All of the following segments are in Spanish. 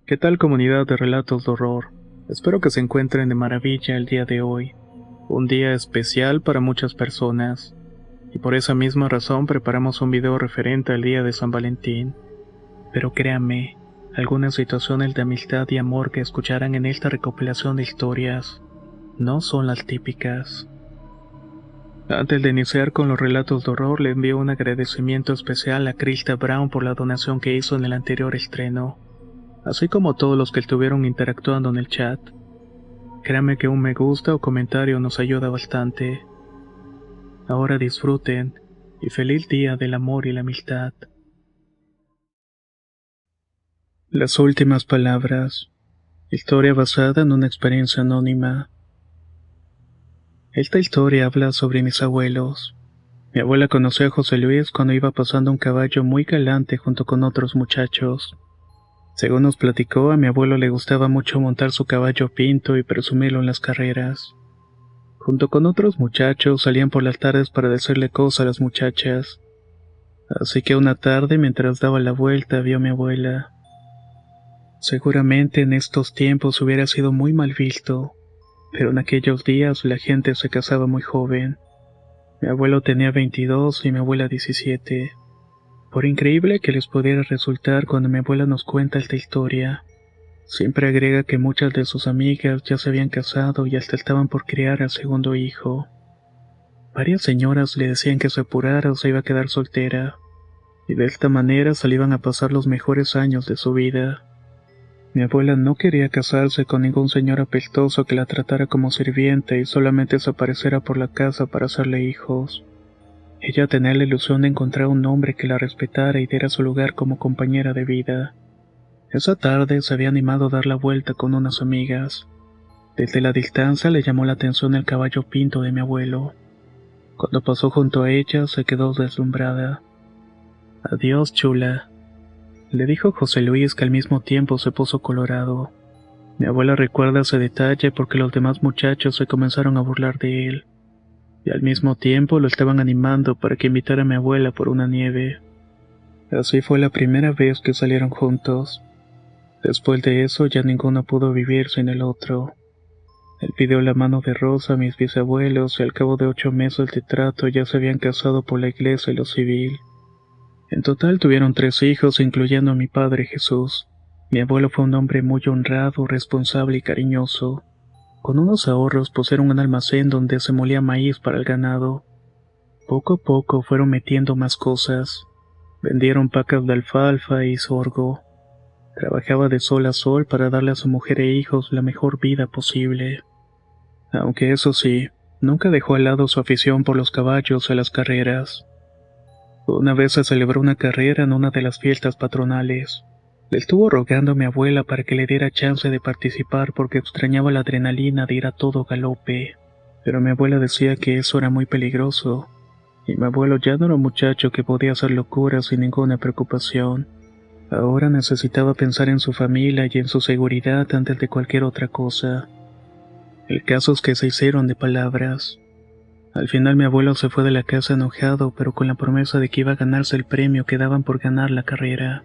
¿Qué tal, comunidad de relatos de horror? Espero que se encuentren de maravilla el día de hoy, un día especial para muchas personas, y por esa misma razón preparamos un video referente al día de San Valentín. Pero créanme, algunas situaciones de amistad y amor que escucharán en esta recopilación de historias no son las típicas. Antes de iniciar con los relatos de horror, le envío un agradecimiento especial a Krista Brown por la donación que hizo en el anterior estreno, así como todos los que estuvieron interactuando en el chat. Créanme que un me gusta o comentario nos ayuda bastante. Ahora disfruten y feliz día del amor y la amistad. Las últimas palabras. Historia basada en una experiencia anónima. Esta historia habla sobre mis abuelos. Mi abuela conoció a José Luis cuando iba pasando un caballo muy galante junto con otros muchachos. Según nos platicó, a mi abuelo le gustaba mucho montar su caballo pinto y presumirlo en las carreras. Junto con otros muchachos salían por las tardes para decirle cosas a las muchachas. Así que una tarde, mientras daba la vuelta, vio a mi abuela. Seguramente en estos tiempos hubiera sido muy mal visto, pero en aquellos días la gente se casaba muy joven. Mi abuelo tenía 22 y mi abuela 17. Por increíble que les pudiera resultar cuando mi abuela nos cuenta esta historia, siempre agrega que muchas de sus amigas ya se habían casado y hasta estaban por criar al segundo hijo. Varias señoras le decían que se apurara o se iba a quedar soltera, y de esta manera se le iban a pasar los mejores años de su vida. Mi abuela no quería casarse con ningún señor apestoso que la tratara como sirvienta y solamente se apareciera por la casa para hacerle hijos. Ella tenía la ilusión de encontrar un hombre que la respetara y diera su lugar como compañera de vida. Esa tarde se había animado a dar la vuelta con unas amigas. Desde la distancia le llamó la atención el caballo pinto de mi abuelo. Cuando pasó junto a ella se quedó deslumbrada. «Adiós, chula», le dijo José Luis, que al mismo tiempo se puso colorado. Mi abuela recuerda ese detalle porque los demás muchachos se comenzaron a burlar de él, y al mismo tiempo lo estaban animando para que invitara a mi abuela por una nieve. Así fue la primera vez que salieron juntos. Después de eso ya ninguno pudo vivir sin el otro. Él pidió la mano de Rosa a mis bisabuelos y al cabo de 8 meses de trato ya se habían casado por la iglesia y lo civil. En total tuvieron 3 hijos, incluyendo a mi padre Jesús. Mi abuelo fue un hombre muy honrado, responsable y cariñoso. Con unos ahorros pusieron un almacén donde se molía maíz para el ganado. Poco a poco fueron metiendo más cosas. Vendieron pacas de alfalfa y sorgo. Trabajaba de sol a sol para darle a su mujer e hijos la mejor vida posible. Aunque eso sí, nunca dejó al lado su afición por los caballos y las carreras. Una vez se celebró una carrera en una de las fiestas patronales. Le estuvo rogando a mi abuela para que le diera chance de participar porque extrañaba la adrenalina de ir a todo galope. Pero mi abuela decía que eso era muy peligroso, y mi abuelo ya no era un muchacho que podía hacer locuras sin ninguna preocupación. Ahora necesitaba pensar en su familia y en su seguridad antes de cualquier otra cosa. El caso es que se hicieron de palabras. Al final mi abuelo se fue de la casa enojado, pero con la promesa de que iba a ganarse el premio que daban por ganar la carrera.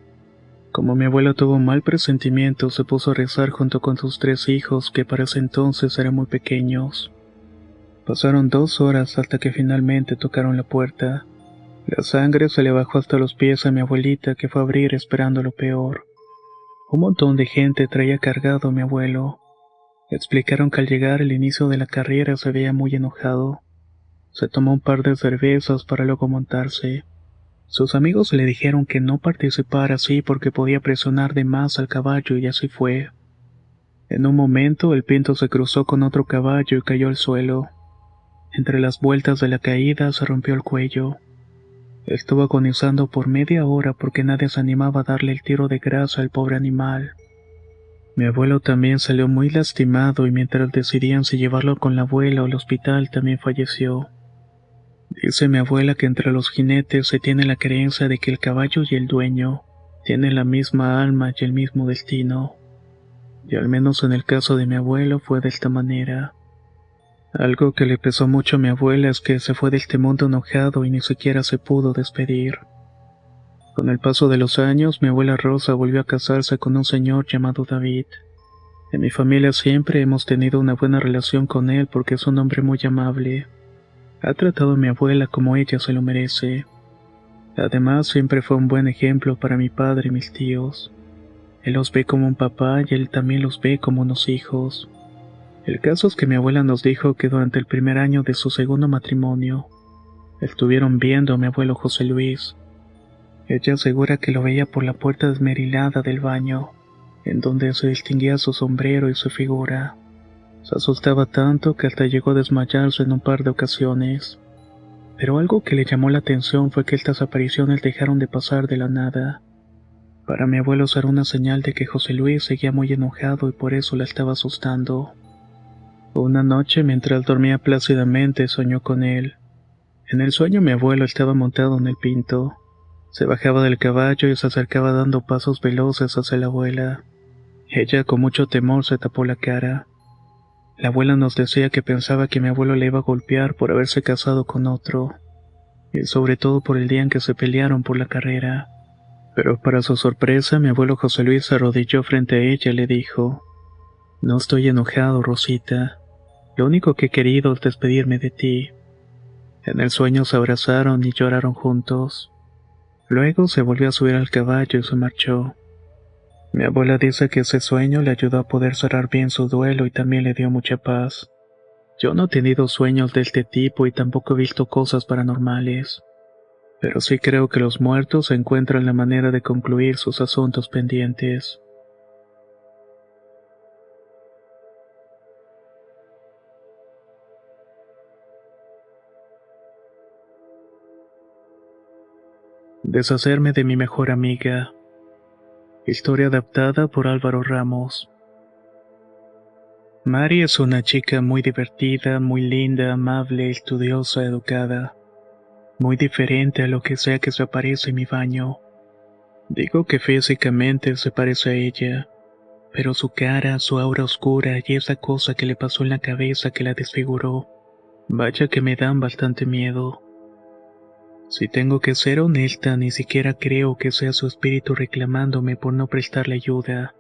Como mi abuelo tuvo un mal presentimiento, se puso a rezar junto con sus 3 hijos, que para ese entonces eran muy pequeños. Pasaron 2 horas hasta que finalmente tocaron la puerta. La sangre se le bajó hasta los pies a mi abuelita, que fue a abrir esperando lo peor. Un montón de gente traía cargado a mi abuelo. Explicaron que al llegar el inicio de la carrera se veía muy enojado. Se tomó un par de cervezas para luego montarse. Sus amigos le dijeron que no participara así porque podía presionar de más al caballo y así fue. En un momento el pinto se cruzó con otro caballo y cayó al suelo. Entre las vueltas de la caída se rompió el cuello. Estuvo agonizando por media hora porque nadie se animaba a darle el tiro de grasa al pobre animal. Mi abuelo también salió muy lastimado y mientras decidían si llevarlo con la abuela o al hospital también falleció. Dice mi abuela que entre los jinetes se tiene la creencia de que el caballo y el dueño tienen la misma alma y el mismo destino. Y al menos en el caso de mi abuelo fue de esta manera. Algo que le pesó mucho a mi abuela es que se fue de este mundo enojado y ni siquiera se pudo despedir. Con el paso de los años, mi abuela Rosa volvió a casarse con un señor llamado David. En mi familia siempre hemos tenido una buena relación con él porque es un hombre muy amable. Ha tratado a mi abuela como ella se lo merece. Además, siempre fue un buen ejemplo para mi padre y mis tíos. Él los ve como un papá y él también los ve como unos hijos. El caso es que mi abuela nos dijo que durante el primer año de su segundo matrimonio, estuvieron viendo a mi abuelo José Luis. Ella asegura que lo veía por la puerta esmerilada del baño, en donde se distinguía su sombrero y su figura. Se asustaba tanto que hasta llegó a desmayarse en un par de ocasiones. Pero algo que le llamó la atención fue que estas apariciones dejaron de pasar de la nada. Para mi abuelo era una señal de que José Luis seguía muy enojado y por eso la estaba asustando. Una noche, mientras dormía plácidamente, soñó con él. En el sueño mi abuelo estaba montado en el pinto. Se bajaba del caballo y se acercaba dando pasos veloces hacia la abuela. Ella con mucho temor se tapó la cara. La abuela nos decía que pensaba que mi abuelo le iba a golpear por haberse casado con otro, y sobre todo por el día en que se pelearon por la carrera. Pero para su sorpresa, mi abuelo José Luis se arrodilló frente a ella y le dijo: «No estoy enojado, Rosita. Lo único que he querido es despedirme de ti». En el sueño se abrazaron y lloraron juntos. Luego se volvió a subir al caballo y se marchó. Mi abuela dice que ese sueño le ayudó a poder cerrar bien su duelo y también le dio mucha paz. Yo no he tenido sueños de este tipo y tampoco he visto cosas paranormales, pero sí creo que los muertos encuentran la manera de concluir sus asuntos pendientes. Deshacerme de mi mejor amiga. Historia adaptada por Álvaro Ramos. Mari es una chica muy divertida, muy linda, amable, estudiosa, educada. Muy diferente a lo que sea que se aparece en mi baño. Digo que físicamente se parece a ella, pero su cara, su aura oscura y esa cosa que le pasó en la cabeza que la desfiguró, vaya que me dan bastante miedo. Si tengo que ser honesta, ni siquiera creo que sea su espíritu reclamándome por no prestarle ayuda.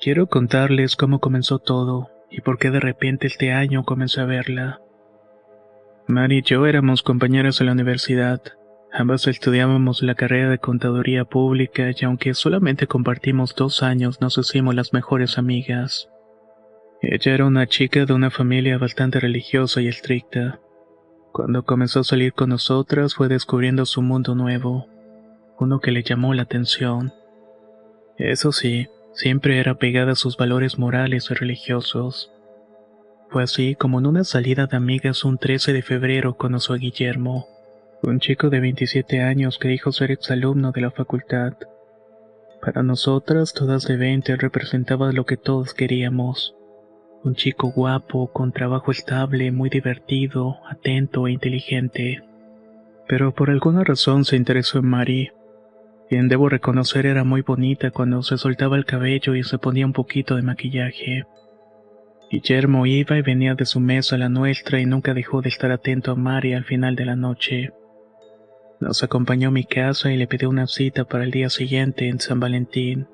Quiero contarles cómo comenzó todo, y por qué de repente este año comencé a verla. Mari y yo éramos compañeras en la universidad. Ambas estudiábamos la carrera de contaduría pública y aunque solamente compartimos 2 años, nos hicimos las mejores amigas. Ella era una chica de una familia bastante religiosa y estricta. Cuando comenzó a salir con nosotras fue descubriendo su mundo nuevo, uno que le llamó la atención. Eso sí, siempre era pegada a sus valores morales y religiosos. Fue así como en una salida de amigas un 13 de febrero conoció a Guillermo, un chico de 27 años que dijo ser exalumno de la facultad. Para nosotras, todas de 20, representaba lo que todos queríamos. Un chico guapo, con trabajo estable, muy divertido, atento e inteligente. Pero por alguna razón se interesó en Mari, quien debo reconocer era muy bonita cuando se soltaba el cabello y se ponía un poquito de maquillaje. Guillermo iba y venía de su mesa a la nuestra y nunca dejó de estar atento a Mari al final de la noche. Nos acompañó a mi casa y le pidió una cita para el día siguiente en San Valentín.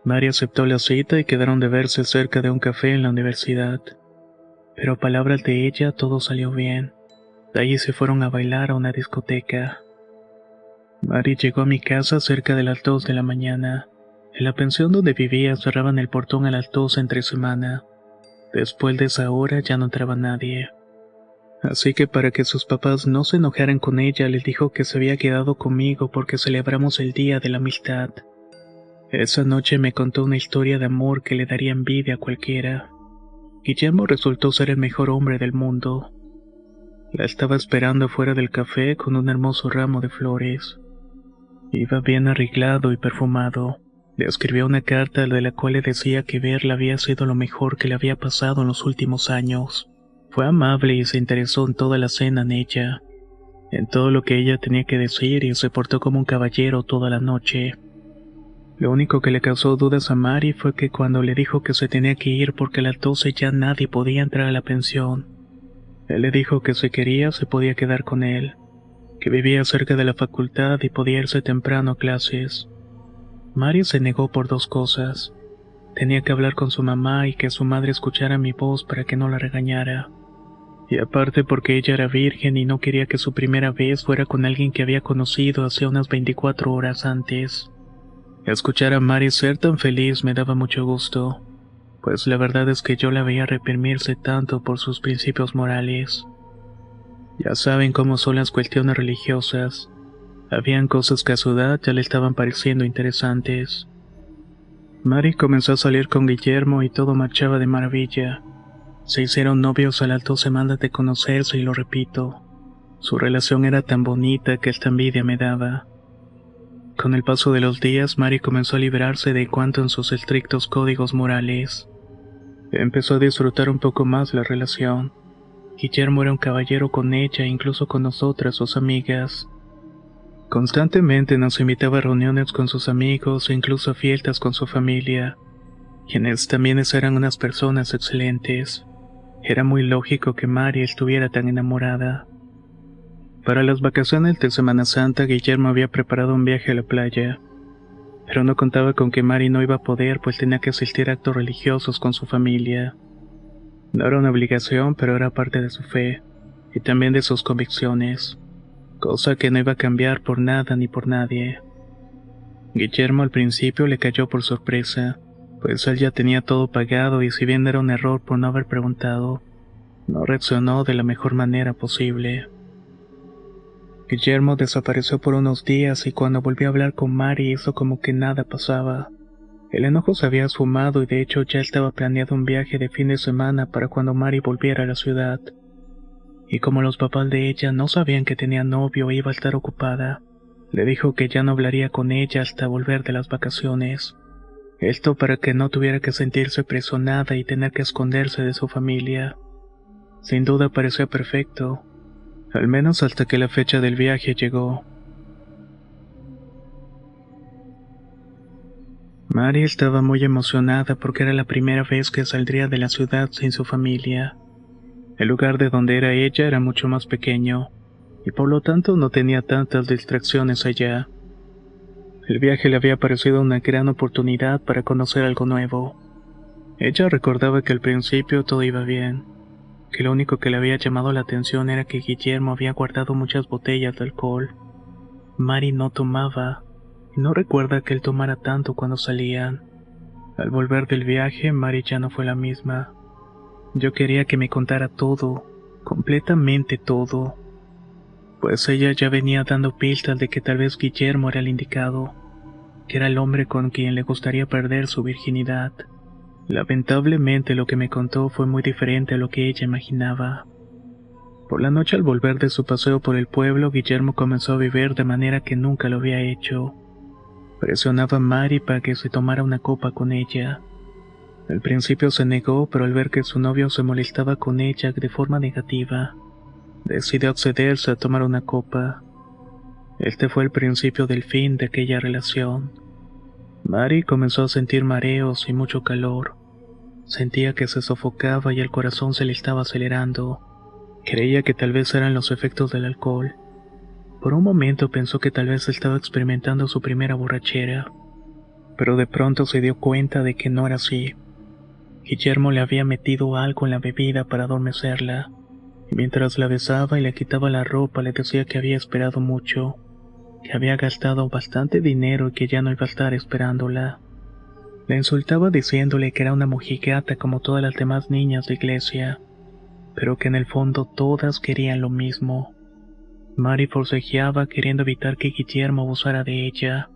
Mari aceptó la cita y quedaron de verse cerca de un café en la universidad. Pero a palabras de ella todo salió bien. De allí se fueron a bailar a una discoteca. Mari llegó a mi casa cerca de las 2 de la mañana. En la pensión donde vivía cerraban el portón a las 2 entre semana. Después de esa hora ya no entraba nadie. Así que para que sus papás no se enojaran con ella, les dijo que se había quedado conmigo porque celebramos el Día de la Amistad. Esa noche me contó una historia de amor que le daría envidia a cualquiera. Guillermo resultó ser el mejor hombre del mundo. La estaba esperando fuera del café con un hermoso ramo de flores. Iba bien arreglado y perfumado. Le escribió una carta de la cual le decía que verla había sido lo mejor que le había pasado en los últimos años. Fue amable y se interesó en toda la cena en ella, en todo lo que ella tenía que decir y se portó como un caballero toda la noche. Lo único que le causó dudas a Mari fue que cuando le dijo que se tenía que ir porque a las 12 ya nadie podía entrar a la pensión, él le dijo que si quería se podía quedar con él. que vivía cerca de la facultad y podía irse temprano a clases. Mari se negó por dos cosas. Tenía que hablar con su mamá y que su madre escuchara mi voz para que no la regañara. Y aparte porque ella era virgen y no quería que su primera vez fuera con alguien que había conocido hace unas 24 horas antes. Escuchar a Mari ser tan feliz me daba mucho gusto, pues la verdad es que yo la veía reprimirse tanto por sus principios morales. Ya saben cómo son las cuestiones religiosas. Habían cosas que a su edad ya le estaban pareciendo interesantes. Mari comenzó a salir con Guillermo y todo marchaba de maravilla. Se hicieron novios a las 2 semanas de conocerse y lo repito, su relación era tan bonita que esta envidia me daba. Con el paso de los días, Mari comenzó a liberarse de cuanto en sus estrictos códigos morales. Empezó a disfrutar un poco más la relación. Guillermo era un caballero con ella e incluso con nosotras, sus amigas. Constantemente nos invitaba a reuniones con sus amigos e incluso a fiestas con su familia, quienes también eran unas personas excelentes. Era muy lógico que Mari estuviera tan enamorada. Para las vacaciones de Semana Santa, Guillermo había preparado un viaje a la playa, pero no contaba con que Mari no iba a poder, pues tenía que asistir a actos religiosos con su familia. No era una obligación, pero era parte de su fe, y también de sus convicciones, cosa que no iba a cambiar por nada ni por nadie. Guillermo al principio le cayó por sorpresa, pues él ya tenía todo pagado y si bien era un error por no haber preguntado, no reaccionó de la mejor manera posible. Guillermo desapareció por unos días y cuando volvió a hablar con Mari hizo como que nada pasaba. El enojo se había esfumado y de hecho ya estaba planeado un viaje de fin de semana para cuando Mari volviera a la ciudad. Y como los papás de ella no sabían que tenía novio e iba a estar ocupada, le dijo que ya no hablaría con ella hasta volver de las vacaciones. Esto para que no tuviera que sentirse presionada y tener que esconderse de su familia. Sin duda parecía perfecto, al menos hasta que la fecha del viaje llegó. Mari estaba muy emocionada porque era la primera vez que saldría de la ciudad sin su familia. El lugar de donde era ella era mucho más pequeño, y por lo tanto no tenía tantas distracciones allá. El viaje le había parecido una gran oportunidad para conocer algo nuevo. Ella recordaba que al principio todo iba bien, que lo único que le había llamado la atención era que Guillermo había guardado muchas botellas de alcohol. Mari no tomaba, y no recuerda que él tomara tanto cuando salían. Al volver del viaje, Mari ya no fue la misma. Yo quería que me contara todo, completamente todo, pues ella ya venía dando pistas de que tal vez Guillermo era el indicado, que era el hombre con quien le gustaría perder su virginidad. Lamentablemente lo que me contó fue muy diferente a lo que ella imaginaba. Por la noche al volver de su paseo por el pueblo, Guillermo comenzó a beber de manera que nunca lo había hecho. Presionaba a Mari para que se tomara una copa con ella. Al principio se negó, pero al ver que su novio se molestaba con ella de forma negativa, decidió accederse a tomar una copa. Este fue el principio del fin de aquella relación. Mari comenzó a sentir mareos y mucho calor. Sentía que se sofocaba y el corazón se le estaba acelerando. Creía que tal vez eran los efectos del alcohol. Por un momento pensó que tal vez estaba experimentando su primera borrachera, pero de pronto se dio cuenta de que no era así. Guillermo le había metido algo en la bebida para adormecerla, y mientras la besaba y le quitaba la ropa le decía que había esperado mucho, que había gastado bastante dinero y que ya no iba a estar esperándola. La insultaba diciéndole que era una mojigata como todas las demás niñas de iglesia, pero que en el fondo todas querían lo mismo. Mari forcejeaba queriendo evitar que Guillermo abusara de ella,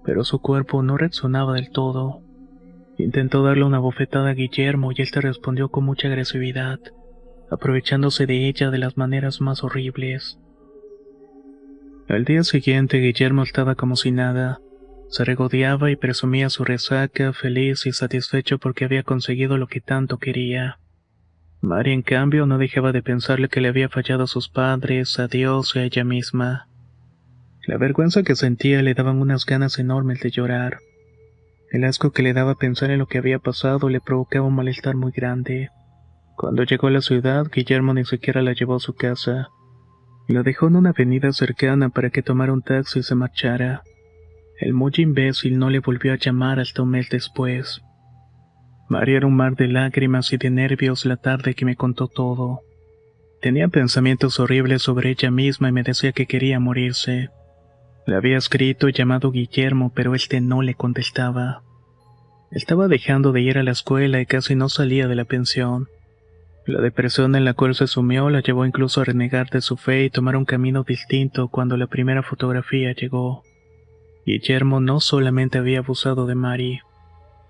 pero su cuerpo no reaccionaba del todo. Intentó darle una bofetada a Guillermo y él te respondió con mucha agresividad, aprovechándose de ella de las maneras más horribles. Al día siguiente Guillermo estaba como si nada. Se regodeaba y presumía su resaca, feliz y satisfecho porque había conseguido lo que tanto quería. Mari, en cambio, no dejaba de pensarle que le había fallado a sus padres, a Dios y a ella misma. La vergüenza que sentía le daban unas ganas enormes de llorar. El asco que le daba pensar en lo que había pasado le provocaba un malestar muy grande. Cuando llegó a la ciudad, Guillermo ni siquiera la llevó a su casa. La dejó en una avenida cercana para que tomara un taxi y se marchara. El muy imbécil no le volvió a llamar hasta un mes después. Mari era un mar de lágrimas y de nervios la tarde que me contó todo. Tenía pensamientos horribles sobre ella misma y me decía que quería morirse. Le había escrito y llamado Guillermo, pero este no le contestaba. Estaba dejando de ir a la escuela y casi no salía de la pensión. La depresión en la cual se sumió la llevó incluso a renegar de su fe y tomar un camino distinto cuando la primera fotografía llegó. Guillermo no solamente había abusado de Mari,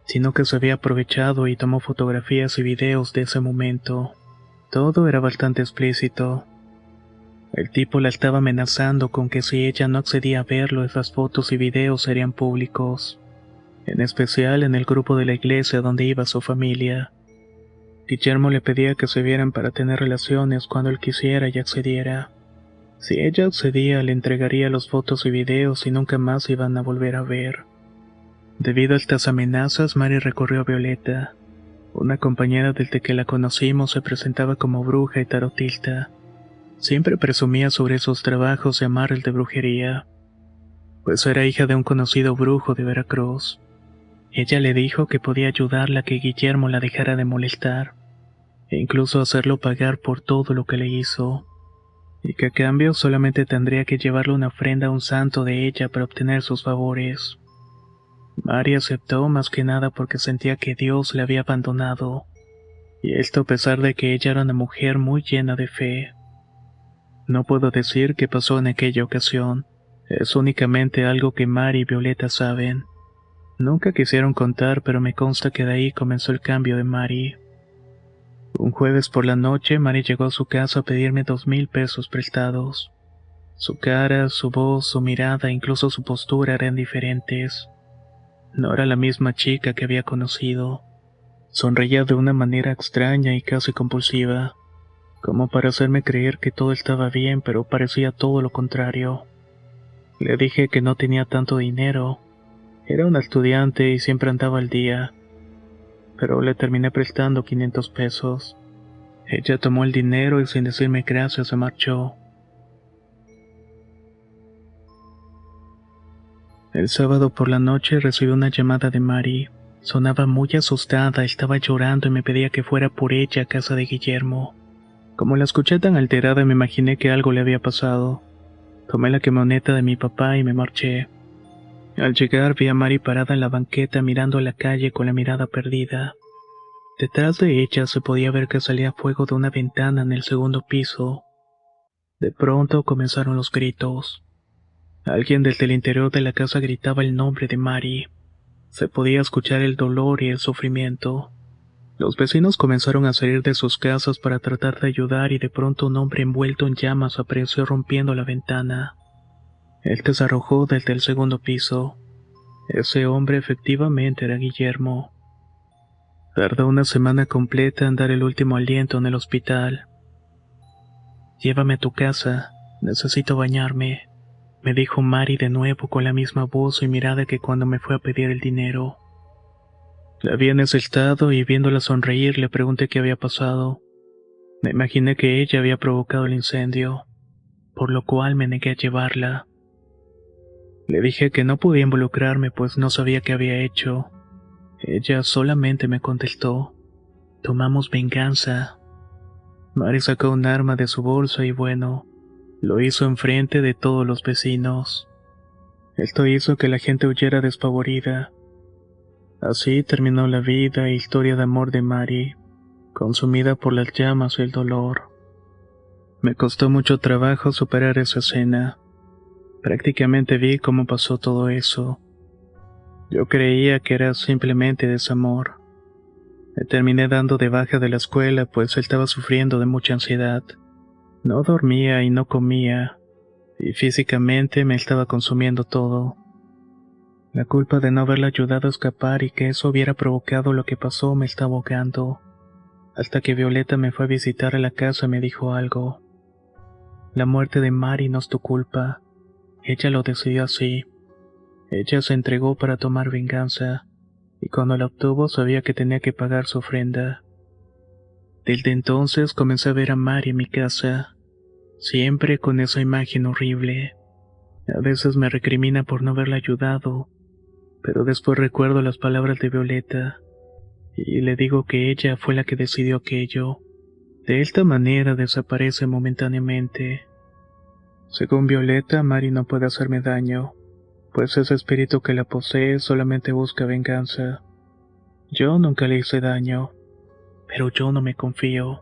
sino que se había aprovechado y tomó fotografías y videos de ese momento. Todo era bastante explícito. El tipo la estaba amenazando con que si ella no accedía a verlo, esas fotos y videos serían públicos, en especial en el grupo de la iglesia donde iba su familia. Guillermo le pedía que se vieran para tener relaciones cuando él quisiera y accediera. Si ella accedía, le entregaría las fotos y videos y nunca más se iban a volver a ver. Debido a estas amenazas, Mari recorrió a Violeta. Una compañera desde que la conocimos se presentaba como bruja y tarotista. Siempre presumía sobre esos trabajos de amarres de brujería, pues era hija de un conocido brujo de Veracruz. Ella le dijo que podía ayudarla a que Guillermo la dejara de molestar, e incluso hacerlo pagar por todo lo que le hizo, y que a cambio solamente tendría que llevarle una ofrenda a un santo de ella para obtener sus favores. Mari aceptó más que nada porque sentía que Dios le había abandonado, y esto a pesar de que ella era una mujer muy llena de fe. No puedo decir qué pasó en aquella ocasión, es únicamente algo que Mari y Violeta saben. Nunca quisieron contar, pero me consta que de ahí comenzó el cambio de Mari. Un jueves por la noche, Mari llegó a su casa a pedirme 2,000 pesos prestados. Su cara, su voz, su mirada, incluso su postura eran diferentes. No era la misma chica que había conocido. Sonreía de una manera extraña y casi compulsiva, como para hacerme creer que todo estaba bien, pero parecía todo lo contrario. Le dije que no tenía tanto dinero. Era una estudiante y siempre andaba al día, pero le terminé prestando 500 pesos. Ella tomó el dinero y sin decirme gracias se marchó. El sábado por la noche recibí una llamada de Mari. Sonaba muy asustada, estaba llorando y me pedía que fuera por ella a casa de Guillermo. Como la escuché tan alterada me imaginé que algo le había pasado. Tomé la camioneta de mi papá y me marché. Al llegar vi a Mari parada en la banqueta mirando a la calle con la mirada perdida. Detrás de ella se podía ver que salía fuego de una ventana en el segundo piso. De pronto comenzaron los gritos. Alguien desde el interior de la casa gritaba el nombre de Mari. Se podía escuchar el dolor y el sufrimiento. Los vecinos comenzaron a salir de sus casas para tratar de ayudar y de pronto un hombre envuelto en llamas apareció rompiendo la ventana. Él se arrojó desde el segundo piso. Ese hombre efectivamente era Guillermo. Tardó una semana completa en dar el último aliento en el hospital. Llévame a tu casa, necesito bañarme, me dijo Mari de nuevo con la misma voz y mirada que cuando me fue a pedir el dinero. La vi en ese estado y viéndola sonreír le pregunté qué había pasado. Me imaginé que ella había provocado el incendio, por lo cual me negué a llevarla. Le dije que no podía involucrarme pues no sabía qué había hecho. Ella solamente me contestó: tomamos venganza. Mari sacó un arma de su bolsa y bueno, lo hizo enfrente de todos los vecinos. Esto hizo que la gente huyera despavorida. Así terminó la vida e historia de amor de Mari, consumida por las llamas y el dolor. Me costó mucho trabajo superar esa escena. Prácticamente vi cómo pasó todo eso. Yo creía que era simplemente desamor. Me terminé dando de baja de la escuela pues estaba sufriendo de mucha ansiedad. No dormía y no comía, y físicamente me estaba consumiendo todo. La culpa de no haberla ayudado a escapar y que eso hubiera provocado lo que pasó me estaba ahogando. Hasta que Violeta me fue a visitar a la casa y me dijo algo. La muerte de Mari no es tu culpa. Ella lo decidió así. Ella se entregó para tomar venganza, y cuando la obtuvo sabía que tenía que pagar su ofrenda. Desde entonces comencé a ver a Mari en mi casa. siempre con esa imagen horrible. A veces me recrimina por no haberla ayudado, pero después recuerdo las palabras de Violeta, y le digo que ella fue la que decidió aquello. De esta manera desaparece momentáneamente. Según Violeta, Mari no puede hacerme daño, pues ese espíritu que la posee solamente busca venganza. Yo nunca le hice daño, pero yo no me confío,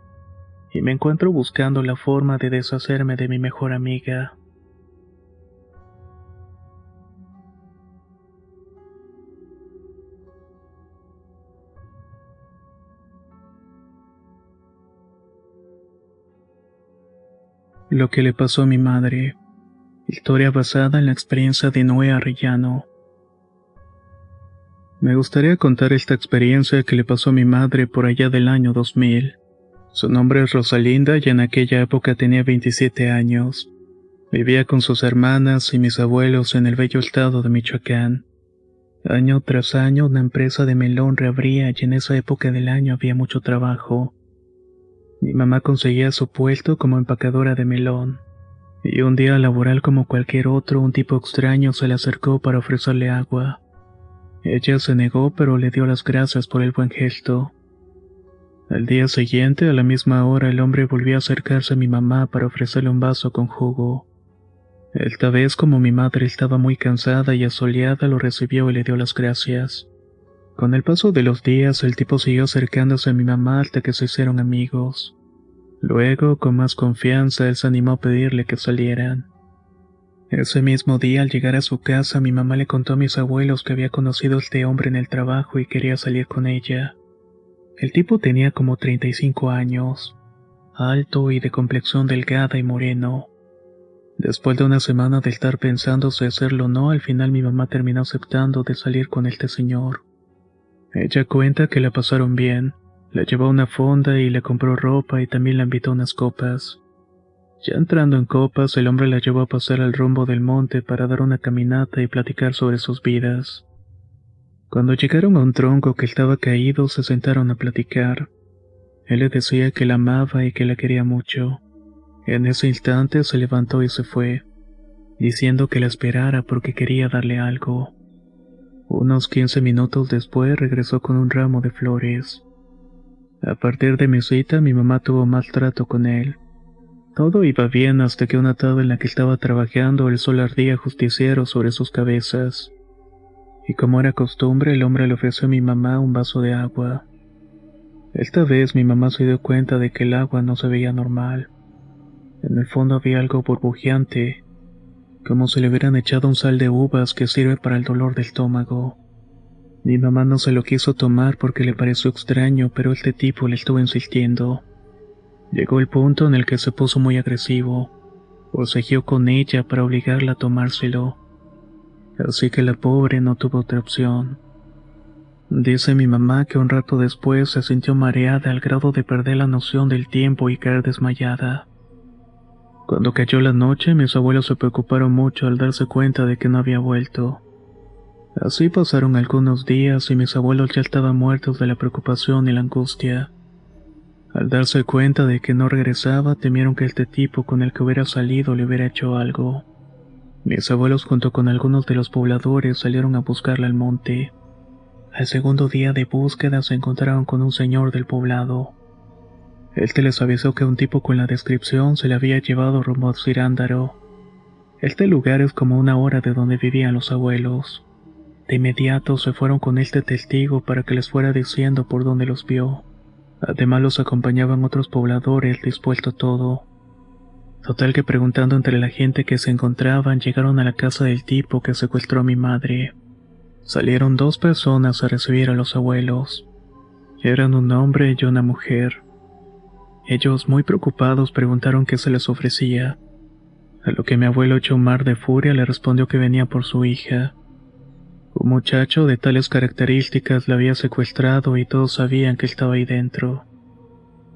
y me encuentro buscando la forma de deshacerme de mi mejor amiga. Lo que le pasó a mi madre. Historia basada en la experiencia de Noé Arellano. Me gustaría contar esta experiencia que le pasó a mi madre por allá del año 2000. Su nombre es Rosalinda y en aquella época tenía 27 años. Vivía con sus hermanas y mis abuelos en el bello estado de Michoacán. Año tras año una empresa de melón reabría y en esa época del año había mucho trabajo. Mi mamá conseguía su puesto como empacadora de melón. Y un día laboral como cualquier otro, un tipo extraño se le acercó para ofrecerle agua. Ella se negó, pero le dio las gracias por el buen gesto. Al día siguiente, a la misma hora, el hombre volvió a acercarse a mi mamá para ofrecerle un vaso con jugo. Esta vez, como mi madre estaba muy cansada y asoleada, lo recibió y le dio las gracias. Con el paso de los días, el tipo siguió acercándose a mi mamá hasta que se hicieron amigos. Luego, con más confianza, él se animó a pedirle que salieran. Ese mismo día, al llegar a su casa, mi mamá le contó a mis abuelos que había conocido a este hombre en el trabajo y quería salir con ella. El tipo tenía como 35 años, alto y de complexión delgada y moreno. Después de una semana de estar pensando si hacerlo o no, al final mi mamá terminó aceptando de salir con este señor. Ella cuenta que la pasaron bien. La llevó a una fonda y le compró ropa y también la invitó a unas copas. Ya entrando en copas, el hombre la llevó a pasar al rumbo del monte para dar una caminata y platicar sobre sus vidas. Cuando llegaron a un tronco que estaba caído, se sentaron a platicar. Él le decía que la amaba y que la quería mucho. En ese instante se levantó y se fue, diciendo que la esperara porque quería darle algo. Unos 15 minutos después regresó con un ramo de flores. A partir de mi cita, mi mamá tuvo mal trato con él. Todo iba bien hasta que una tarde en la que estaba trabajando, el sol ardía justiciero sobre sus cabezas. Y como era costumbre, el hombre le ofreció a mi mamá un vaso de agua. Esta vez mi mamá se dio cuenta de que el agua no se veía normal. En el fondo había algo burbujeante, como si le hubieran echado un sal de uvas que sirve para el dolor del estómago. Mi mamá no se lo quiso tomar porque le pareció extraño, pero este tipo le estuvo insistiendo. Llegó el punto en el que se puso muy agresivo. Forcejeó con ella para obligarla a tomárselo. Así que la pobre no tuvo otra opción. Dice mi mamá que un rato después se sintió mareada al grado de perder la noción del tiempo y caer desmayada. Cuando cayó la noche, mis abuelos se preocuparon mucho al darse cuenta de que no había vuelto. Así pasaron algunos días y mis abuelos ya estaban muertos de la preocupación y la angustia. Al darse cuenta de que no regresaba, temieron que este tipo con el que hubiera salido le hubiera hecho algo. Mis abuelos junto con algunos de los pobladores salieron a buscarla al monte. Al segundo día de búsqueda se encontraron con un señor del poblado. Este les avisó que un tipo con la descripción se le había llevado rumbo a Cirándaro. Este lugar es como una hora de donde vivían los abuelos. De inmediato se fueron con este testigo para que les fuera diciendo por dónde los vio. Además los acompañaban otros pobladores dispuesto a todo. Total que preguntando entre la gente que se encontraban llegaron a la casa del tipo que secuestró a mi madre. Salieron 2 personas a recibir a los abuelos. Eran un hombre y una mujer. Ellos, muy preocupados, preguntaron qué se les ofrecía. A lo que mi abuelo, hecho un mar de furia, le respondió que venía por su hija. Un muchacho de tales características la había secuestrado y todos sabían que estaba ahí dentro.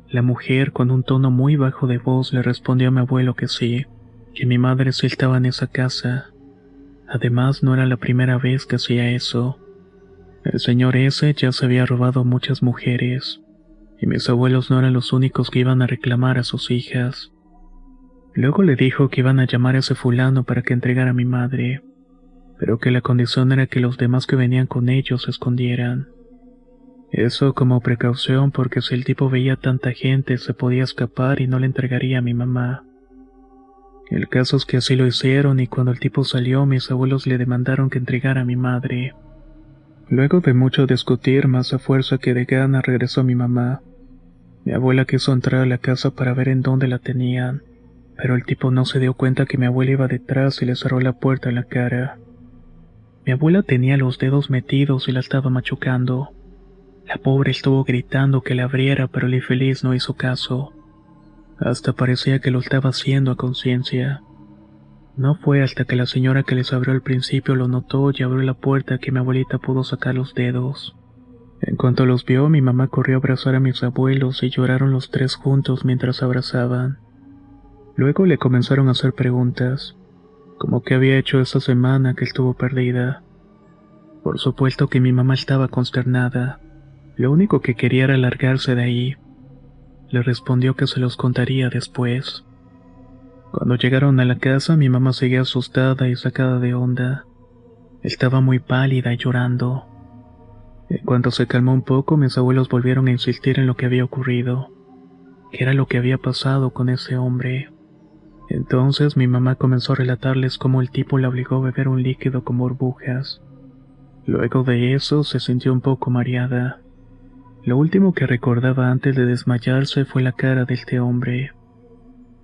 La mujer, con un tono muy bajo de voz, le respondió a mi abuelo que sí, que mi madre sí estaba en esa casa. Además, no era la primera vez que hacía eso. El señor ese ya se había robado a muchas mujeres, y mis abuelos no eran los únicos que iban a reclamar a sus hijas. Luego le dijo que iban a llamar a ese fulano para que entregara a mi madre, pero que la condición era que los demás que venían con ellos se escondieran. Eso como precaución porque si el tipo veía tanta gente se podía escapar y no le entregaría a mi mamá. El caso es que así lo hicieron y cuando el tipo salió mis abuelos le demandaron que entregara a mi madre. Luego de mucho discutir, más a fuerza que de gana, regresó mi mamá. Mi abuela quiso entrar a la casa para ver en dónde la tenían, pero el tipo no se dio cuenta que mi abuela iba detrás y le cerró la puerta en la cara. Mi abuela tenía los dedos metidos y la estaba machucando. La pobre estuvo gritando que la abriera, pero el infeliz no hizo caso. Hasta parecía que lo estaba haciendo a conciencia. No fue hasta que la señora que les abrió al principio lo notó y abrió la puerta que mi abuelita pudo sacar los dedos. En cuanto los vio, mi mamá corrió a abrazar a mis abuelos y lloraron los tres juntos mientras abrazaban. Luego le comenzaron a hacer preguntas, como qué había hecho esa semana que estuvo perdida. Por supuesto que mi mamá estaba consternada. Lo único que quería era largarse de ahí. Le respondió que se los contaría después. Cuando llegaron a la casa, mi mamá seguía asustada y sacada de onda. Estaba muy pálida y llorando. En cuanto se calmó un poco, mis abuelos volvieron a insistir en lo que había ocurrido, que era lo que había pasado con ese hombre. Entonces mi mamá comenzó a relatarles cómo el tipo la obligó a beber un líquido con burbujas. Luego de eso se sintió un poco mareada. Lo último que recordaba antes de desmayarse fue la cara de este hombre.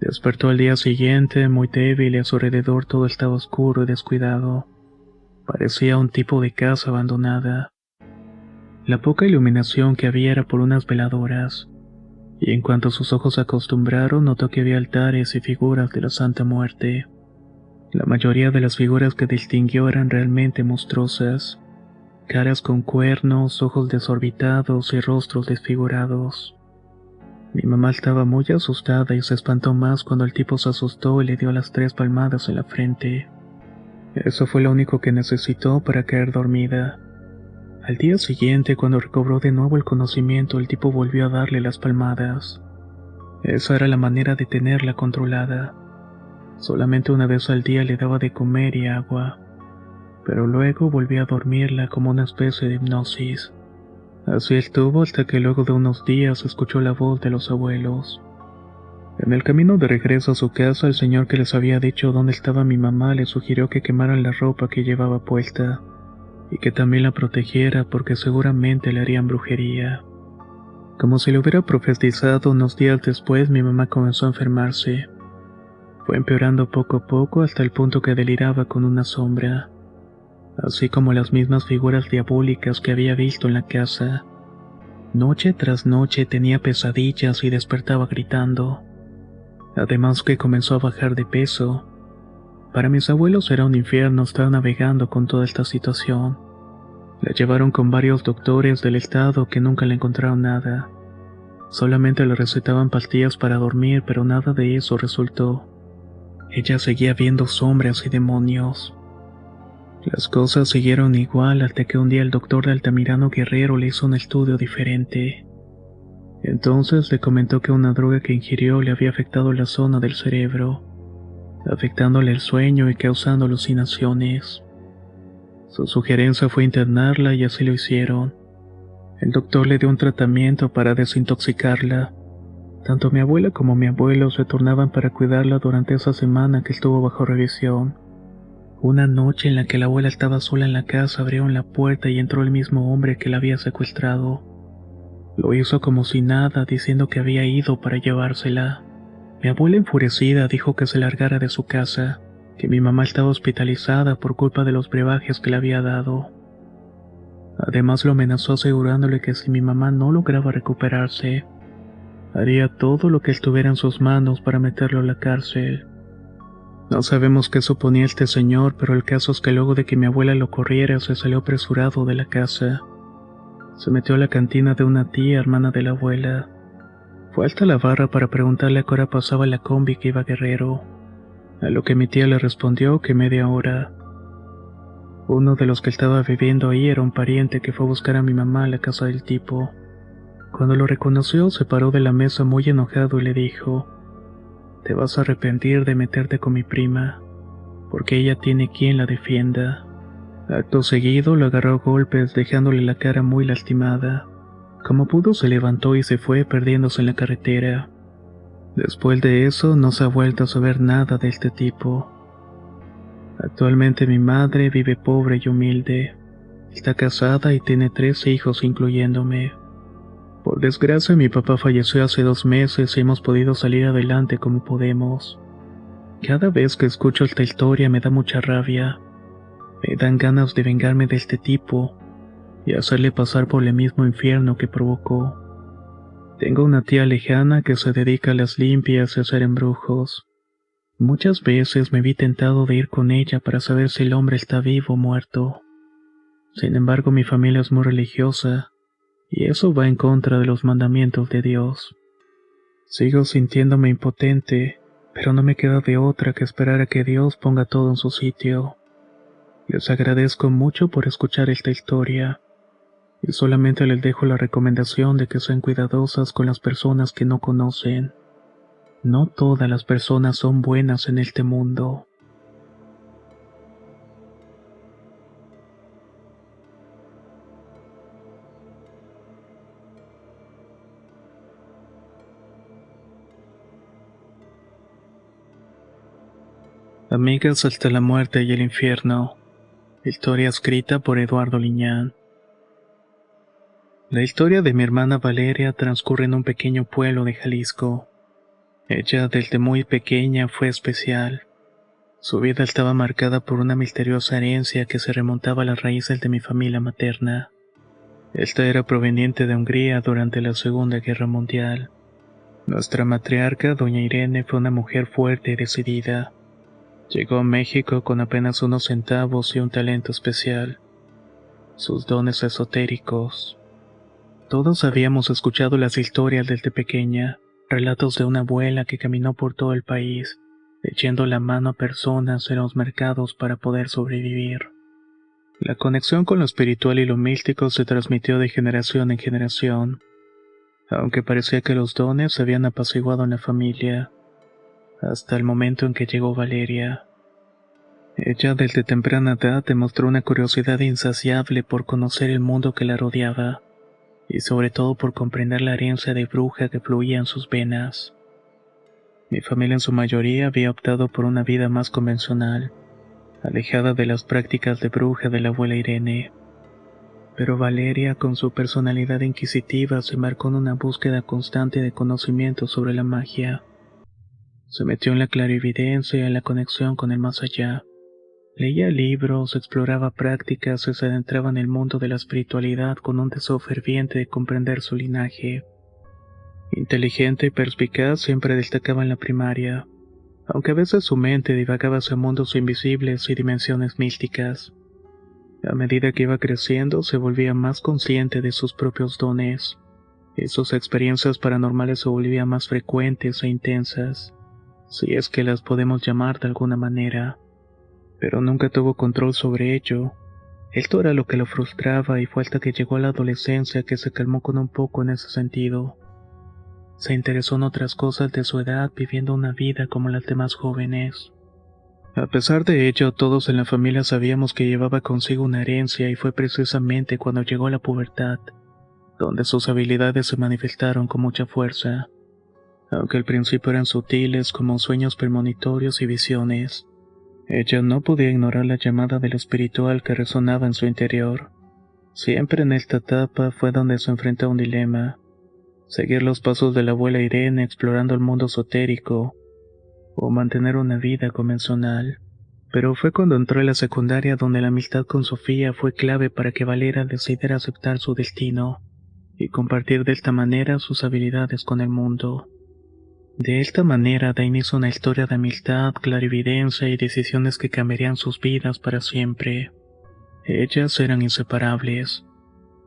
Despertó al día siguiente, muy débil y a su alrededor todo estaba oscuro y descuidado. Parecía un tipo de casa abandonada. La poca iluminación que había era por unas veladoras, y en cuanto sus ojos se acostumbraron notó que había altares y figuras de la Santa Muerte. La mayoría de las figuras que distinguió eran realmente monstruosas, caras con cuernos, ojos desorbitados y rostros desfigurados. Mi mamá estaba muy asustada y se espantó más cuando el tipo se asustó y le dio las 3 palmadas en la frente. Eso fue lo único que necesitó para caer dormida. Al día siguiente, cuando recobró de nuevo el conocimiento, el tipo volvió a darle las palmadas. Esa era la manera de tenerla controlada. Solamente una vez al día le daba de comer y agua, pero luego volvía a dormirla como una especie de hipnosis. Así estuvo hasta que luego de unos días escuchó la voz de los abuelos. En el camino de regreso a su casa, el señor que les había dicho dónde estaba mi mamá le sugirió que quemaran la ropa que llevaba puesta, y que también la protegiera porque seguramente le harían brujería. Como si lo hubiera profetizado, unos días después mi mamá comenzó a enfermarse. Fue empeorando poco a poco hasta el punto que deliraba con una sombra, así como las mismas figuras diabólicas que había visto en la casa. Noche tras noche tenía pesadillas y despertaba gritando. Además que comenzó a bajar de peso. Para mis abuelos era un infierno estar navegando con toda esta situación. La llevaron con varios doctores del estado que nunca le encontraron nada. Solamente le recetaban pastillas para dormir, pero nada de eso resultó. Ella seguía viendo sombras y demonios. Las cosas siguieron igual hasta que un día el doctor de Altamirano Guerrero le hizo un estudio diferente. Entonces le comentó que una droga que ingirió le había afectado la zona del cerebro, afectándole el sueño y causando alucinaciones. Su sugerencia fue internarla y así lo hicieron. El doctor le dio un tratamiento para desintoxicarla. Tanto mi abuela como mi abuelo se turnaban para cuidarla durante esa semana que estuvo bajo revisión. Una noche en la que la abuela estaba sola en la casa, abrieron la puerta y entró el mismo hombre que la había secuestrado. Lo hizo como si nada, diciendo que había ido para llevársela. Mi abuela enfurecida dijo que se largara de su casa, que mi mamá estaba hospitalizada por culpa de los brebajes que le había dado. Además lo amenazó asegurándole que si mi mamá no lograba recuperarse, haría todo lo que estuviera en sus manos para meterlo a la cárcel. No sabemos qué suponía este señor, pero el caso es que luego de que mi abuela lo corriera, se salió apresurado de la casa. Se metió a la cantina de una tía, hermana de la abuela. Fue hasta la barra para preguntarle a qué hora pasaba la combi que iba a Guerrero, a lo que mi tía le respondió que media hora. Uno de los que estaba viviendo ahí era un pariente que fue a buscar a mi mamá a la casa del tipo. Cuando lo reconoció, se paró de la mesa muy enojado y le dijo: te vas a arrepentir de meterte con mi prima, porque ella tiene quien la defienda. Acto seguido lo agarró a golpes, dejándole la cara muy lastimada. Como pudo se levantó y se fue, perdiéndose en la carretera. Después de eso no se ha vuelto a saber nada de este tipo. Actualmente mi madre vive pobre y humilde. Está casada y tiene 3 hijos incluyéndome. Por desgracia mi papá falleció hace 2 meses y hemos podido salir adelante como podemos. Cada vez que escucho esta historia me da mucha rabia. Me dan ganas de vengarme de este tipo y hacerle pasar por el mismo infierno que provocó. Tengo una tía lejana que se dedica a las limpias y a hacer embrujos. Muchas veces me vi tentado de ir con ella para saber si el hombre está vivo o muerto. Sin embargo, mi familia es muy religiosa y eso va en contra de los mandamientos de Dios. Sigo sintiéndome impotente, pero no me queda de otra que esperar a que Dios ponga todo en su sitio. Les agradezco mucho por escuchar esta historia, y solamente les dejo la recomendación de que sean cuidadosas con las personas que no conocen. No todas las personas son buenas en este mundo. Amigas hasta la muerte y el infierno. Historia escrita por Eduardo Liñán. La historia de mi hermana Valeria transcurre en un pequeño pueblo de Jalisco. Ella desde muy pequeña fue especial. Su vida estaba marcada por una misteriosa herencia que se remontaba a las raíces de mi familia materna. Esta era proveniente de Hungría durante la Segunda Guerra Mundial. Nuestra matriarca, doña Irene, fue una mujer fuerte y decidida. Llegó a México con apenas unos centavos y un talento especial: sus dones esotéricos. Todos habíamos escuchado las historias desde pequeña, relatos de una abuela que caminó por todo el país, echando la mano a personas en los mercados para poder sobrevivir. La conexión con lo espiritual y lo místico se transmitió de generación en generación, aunque parecía que los dones se habían apaciguado en la familia, hasta el momento en que llegó Valeria. Ella desde temprana edad demostró una curiosidad insaciable por conocer el mundo que la rodeaba, y sobre todo por comprender la herencia de bruja que fluía en sus venas. Mi familia en su mayoría había optado por una vida más convencional, alejada de las prácticas de bruja de la abuela Irene. Pero Valeria, con su personalidad inquisitiva, se marcó en una búsqueda constante de conocimiento sobre la magia. Se metió en la clarividencia y en la conexión con el más allá. Leía libros, exploraba prácticas y se adentraba en el mundo de la espiritualidad con un deseo ferviente de comprender su linaje. Inteligente y perspicaz, siempre destacaba en la primaria, aunque a veces su mente divagaba hacia mundos invisibles y dimensiones místicas. A medida que iba creciendo, se volvía más consciente de sus propios dones, y sus experiencias paranormales se volvían más frecuentes e intensas, si es que las podemos llamar de alguna manera. Pero nunca tuvo control sobre ello. Esto era lo que lo frustraba, y fue hasta que llegó a la adolescencia que se calmó con un poco en ese sentido. Se interesó en otras cosas de su edad, viviendo una vida como las demás jóvenes. A pesar de ello, todos en la familia sabíamos que llevaba consigo una herencia, y fue precisamente cuando llegó a la pubertad, donde sus habilidades se manifestaron con mucha fuerza, aunque al principio eran sutiles como sueños premonitorios y visiones. Ella no podía ignorar la llamada de lo espiritual que resonaba en su interior. Siempre en esta etapa fue donde se enfrentó a un dilema: seguir los pasos de la abuela Irene explorando el mundo esotérico, o mantener una vida convencional. Pero fue cuando entró a la secundaria donde la amistad con Sofía fue clave para que Valera decidiera aceptar su destino, y compartir de esta manera sus habilidades con el mundo. De esta manera da inicio una historia de amistad, clarividencia y decisiones que cambiarían sus vidas para siempre. Ellas eran inseparables.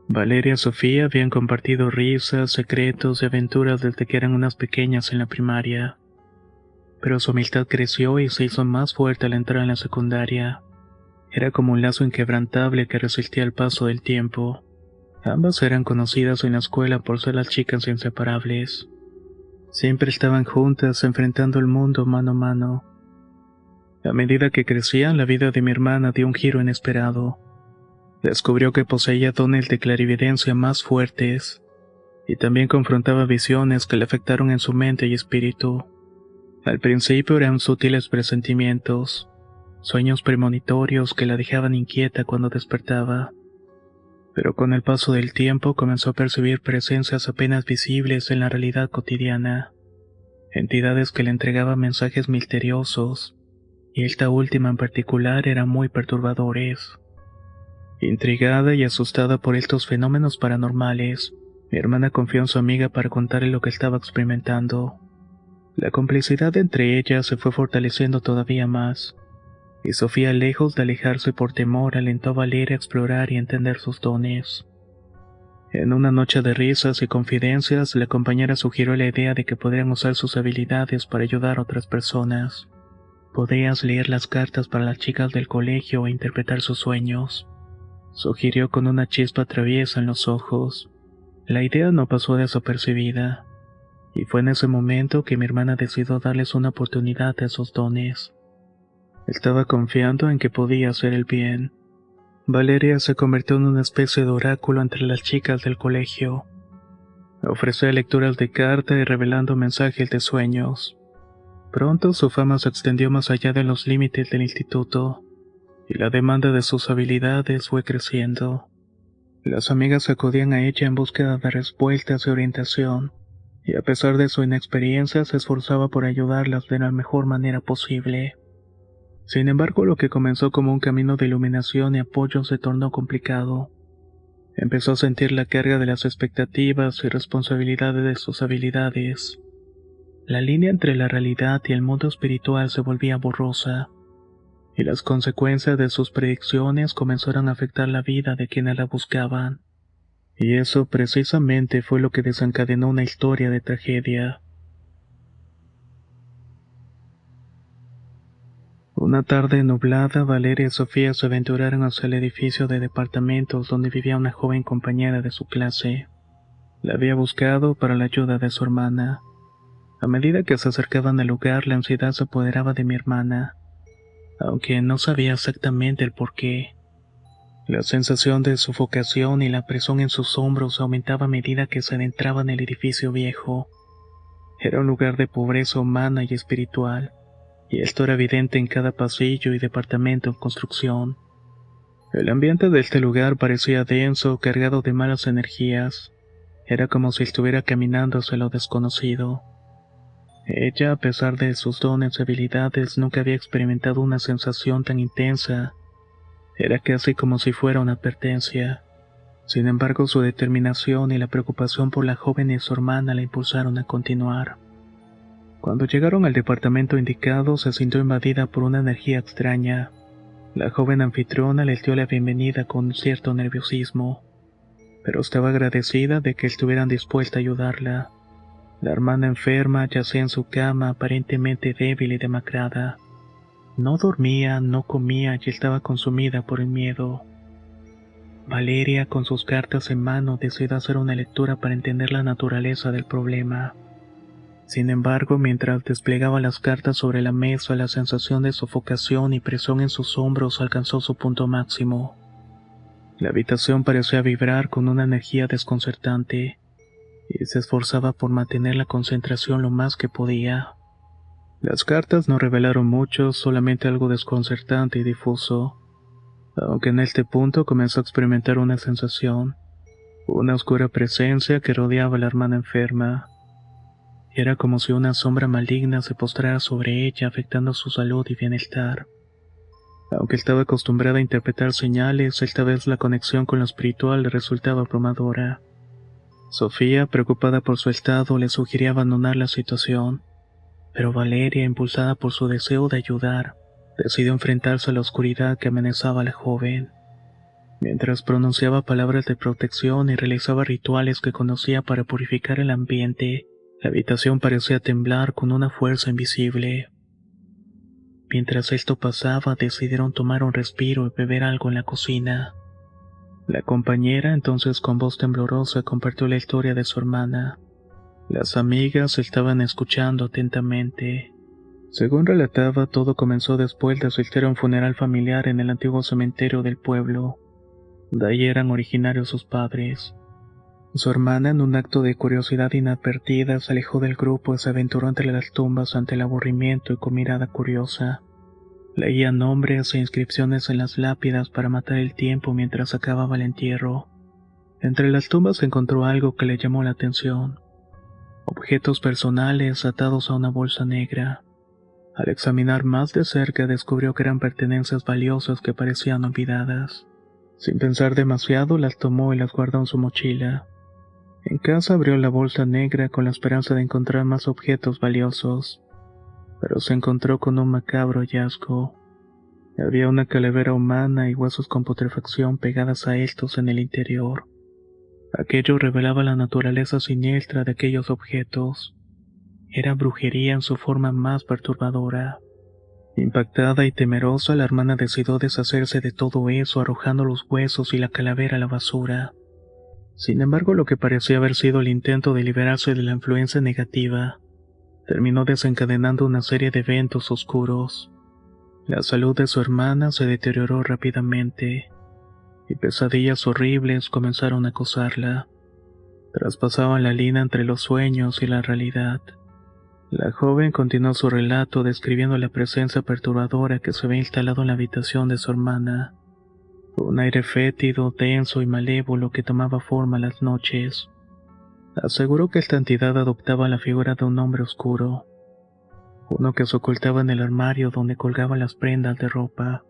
Valeria y Sofía habían compartido risas, secretos y aventuras desde que eran unas pequeñas en la primaria. Pero su amistad creció y se hizo más fuerte al entrar en la secundaria. Era como un lazo inquebrantable que resistía el paso del tiempo. Ambas eran conocidas en la escuela por ser las chicas inseparables. Siempre estaban juntas, enfrentando el mundo mano a mano. A medida que crecían, la vida de mi hermana dio un giro inesperado. Descubrió que poseía dones de clarividencia más fuertes, y también confrontaba visiones que le afectaron en su mente y espíritu. Al principio eran sutiles presentimientos, sueños premonitorios que la dejaban inquieta cuando despertaba. Pero con el paso del tiempo comenzó a percibir presencias apenas visibles en la realidad cotidiana, entidades que le entregaban mensajes misteriosos, y esta última en particular eran muy perturbadores. Intrigada y asustada por estos fenómenos paranormales, mi hermana confió en su amiga para contarle lo que estaba experimentando. La complicidad entre ellas se fue fortaleciendo todavía más, y Sofía, lejos de alejarse por temor, alentó a Valeria a explorar y entender sus dones. En una noche de risas y confidencias, la compañera sugirió la idea de que podrían usar sus habilidades para ayudar a otras personas. Podrías leer las cartas para las chicas del colegio e interpretar sus sueños, sugirió con una chispa traviesa en los ojos. La idea no pasó desapercibida, y fue en ese momento que mi hermana decidió darles una oportunidad a esos dones. Estaba confiando en que podía hacer el bien. Valeria se convirtió en una especie de oráculo entre las chicas del colegio. Ofrecía lecturas de carta y revelando mensajes de sueños. Pronto su fama se extendió más allá de los límites del instituto, y la demanda de sus habilidades fue creciendo. Las amigas acudían a ella en búsqueda de respuestas y orientación, y a pesar de su inexperiencia se esforzaba por ayudarlas de la mejor manera posible. Sin embargo, lo que comenzó como un camino de iluminación y apoyo se tornó complicado. Empezó a sentir la carga de las expectativas y responsabilidades de sus habilidades. La línea entre la realidad y el mundo espiritual se volvía borrosa, y las consecuencias de sus predicciones comenzaron a afectar la vida de quienes la buscaban. Y eso precisamente fue lo que desencadenó una historia de tragedia. Una tarde nublada, Valeria y Sofía se aventuraron hacia el edificio de departamentos donde vivía una joven compañera de su clase. La había buscado para la ayuda de su hermana. A medida que se acercaban al lugar, la ansiedad se apoderaba de mi hermana, aunque no sabía exactamente el porqué. La sensación de sufocación y la presión en sus hombros aumentaba a medida que se adentraba en el edificio viejo. Era un lugar de pobreza humana y espiritual, y esto era evidente en cada pasillo y departamento en construcción. El ambiente de este lugar parecía denso, cargado de malas energías. Era como si estuviera caminando hacia lo desconocido. Ella, a pesar de sus dones y habilidades, nunca había experimentado una sensación tan intensa. Era casi como si fuera una advertencia. Sin embargo, su determinación y la preocupación por la joven y su hermana la impulsaron a continuar. Cuando llegaron al departamento indicado, se sintió invadida por una energía extraña. La joven anfitriona les dio la bienvenida con cierto nerviosismo, pero estaba agradecida de que estuvieran dispuestas a ayudarla. La hermana enferma yacía en su cama, aparentemente débil y demacrada. No dormía, no comía y estaba consumida por el miedo. Valeria, con sus cartas en mano, decidió hacer una lectura para entender la naturaleza del problema. Sin embargo, mientras desplegaba las cartas sobre la mesa, la sensación de sofocación y presión en sus hombros alcanzó su punto máximo. La habitación parecía vibrar con una energía desconcertante, y se esforzaba por mantener la concentración lo más que podía. Las cartas no revelaron mucho, solamente algo desconcertante y difuso, aunque en este punto comenzó a experimentar una sensación, una oscura presencia que rodeaba a la hermana enferma. Era como si una sombra maligna se postrara sobre ella, afectando su salud y bienestar. Aunque estaba acostumbrada a interpretar señales, esta vez la conexión con lo espiritual le resultaba abrumadora. Sofía, preocupada por su estado, le sugería abandonar la situación, pero Valeria, impulsada por su deseo de ayudar, decidió enfrentarse a la oscuridad que amenazaba a la joven. Mientras pronunciaba palabras de protección y realizaba rituales que conocía para purificar el ambiente, la habitación parecía temblar con una fuerza invisible. Mientras esto pasaba, decidieron tomar un respiro y beber algo en la cocina. La compañera, entonces con voz temblorosa, compartió la historia de su hermana. Las amigas estaban escuchando atentamente. Según relataba, todo comenzó después de asistir a un funeral familiar en el antiguo cementerio del pueblo. De ahí eran originarios sus padres. Su hermana, en un acto de curiosidad inadvertida, se alejó del grupo y se aventuró entre las tumbas ante el aburrimiento y con mirada curiosa. Leía nombres e inscripciones en las lápidas para matar el tiempo mientras acababa el entierro. Entre las tumbas encontró algo que le llamó la atención. Objetos personales atados a una bolsa negra. Al examinar más de cerca descubrió que eran pertenencias valiosas que parecían olvidadas. Sin pensar demasiado las tomó y las guardó en su mochila. En casa abrió la bolsa negra con la esperanza de encontrar más objetos valiosos, pero se encontró con un macabro hallazgo. Había una calavera humana y huesos con putrefacción pegadas a estos en el interior. Aquello revelaba la naturaleza siniestra de aquellos objetos. Era brujería en su forma más perturbadora. Impactada y temerosa, la hermana decidió deshacerse de todo eso arrojando los huesos y la calavera a la basura. Sin embargo, lo que parecía haber sido el intento de liberarse de la influencia negativa, terminó desencadenando una serie de eventos oscuros. La salud de su hermana se deterioró rápidamente, y pesadillas horribles comenzaron a acosarla. Traspasaban la línea entre los sueños y la realidad. La joven continuó su relato describiendo la presencia perturbadora que se había instalado en la habitación de su hermana. Un aire fétido, denso y malévolo que tomaba forma las noches. Aseguró que esta entidad adoptaba la figura de un hombre oscuro, uno que se ocultaba en el armario donde colgaba las prendas de ropa.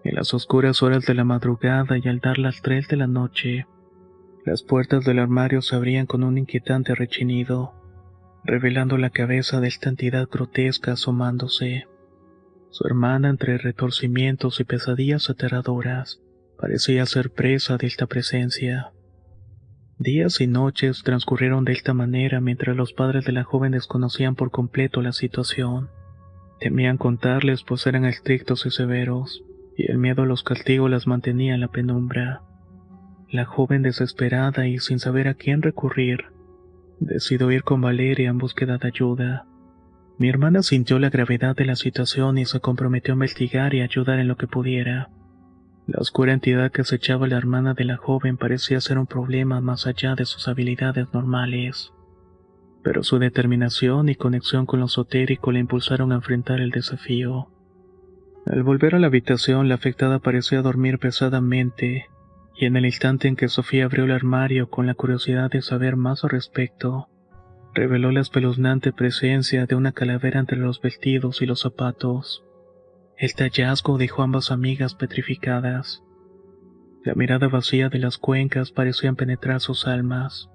En las oscuras horas de la madrugada y al dar las 3 de la noche, las puertas del armario se abrían con un inquietante rechinido, revelando la cabeza de esta entidad grotesca asomándose. Su hermana, entre retorcimientos y pesadillas aterradoras, parecía ser presa de esta presencia. Días y noches transcurrieron de esta manera mientras los padres de la joven desconocían por completo la situación. Temían contarles pues eran estrictos y severos, y el miedo a los castigos las mantenía en la penumbra. La joven, desesperada y sin saber a quién recurrir, decidió ir con Valeria en búsqueda de ayuda. Mi hermana sintió la gravedad de la situación y se comprometió a investigar y ayudar en lo que pudiera. La oscura entidad que acechaba a la hermana de la joven parecía ser un problema más allá de sus habilidades normales. Pero su determinación y conexión con lo esotérico la impulsaron a enfrentar el desafío. Al volver a la habitación, la afectada parecía dormir pesadamente, y en el instante en que Sofía abrió el armario con la curiosidad de saber más al respecto, reveló la espeluznante presencia de una calavera entre los vestidos y los zapatos. Este hallazgo dejó a ambas amigas petrificadas. La mirada vacía de las cuencas parecían penetrar sus almas,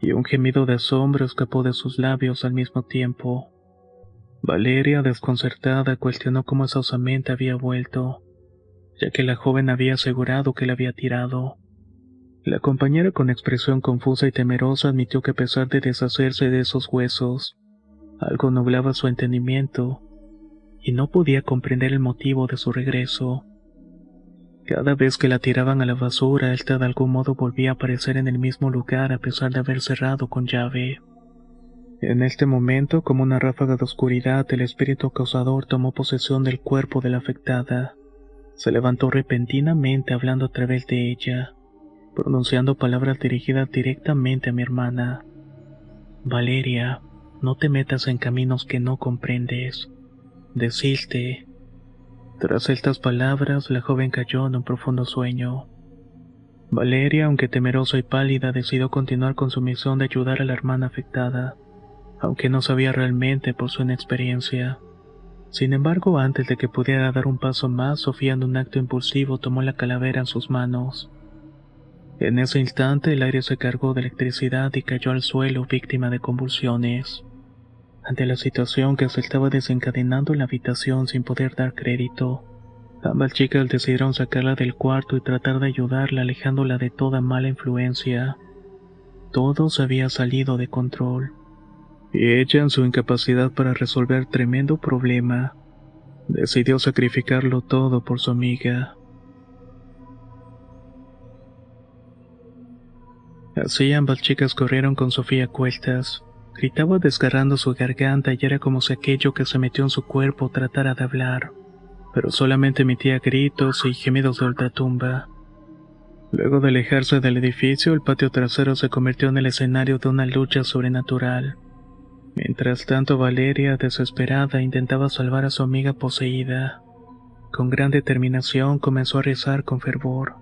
y un gemido de asombro escapó de sus labios al mismo tiempo. Valeria, desconcertada, cuestionó cómo esa osamenta había vuelto, ya que la joven había asegurado que la había tirado. La compañera, con expresión confusa y temerosa, admitió que a pesar de deshacerse de esos huesos, algo nublaba su entendimiento, y no podía comprender el motivo de su regreso. Cada vez que la tiraban a la basura, ésta de algún modo volvía a aparecer en el mismo lugar a pesar de haber cerrado con llave. En este momento, como una ráfaga de oscuridad, el espíritu acosador tomó posesión del cuerpo de la afectada. Se levantó repentinamente hablando a través de ella, pronunciando palabras dirigidas directamente a mi hermana. Valeria, no te metas en caminos que no comprendes. Desiste. Tras estas palabras, la joven cayó en un profundo sueño. Valeria, aunque temerosa y pálida, decidió continuar con su misión de ayudar a la hermana afectada, aunque no sabía realmente por su inexperiencia. Sin embargo, antes de que pudiera dar un paso más, Sofía, en un acto impulsivo, tomó la calavera en sus manos. En ese instante, el aire se cargó de electricidad y cayó al suelo víctima de convulsiones. Ante la situación que se estaba desencadenando en la habitación sin poder dar crédito, ambas chicas decidieron sacarla del cuarto y tratar de ayudarla alejándola de toda mala influencia. Todo se había salido de control, y ella, en su incapacidad para resolver tremendo problema, decidió sacrificarlo todo por su amiga. Así ambas chicas corrieron con Sofía a cuestas, Gritaba desgarrando su garganta y era como si aquello que se metió en su cuerpo tratara de hablar, pero solamente emitía gritos y gemidos de ultratumba. Luego de alejarse del edificio, el patio trasero se convirtió en el escenario de una lucha sobrenatural. Mientras tanto, Valeria, desesperada, intentaba salvar a su amiga poseída. Con gran determinación comenzó a rezar con fervor,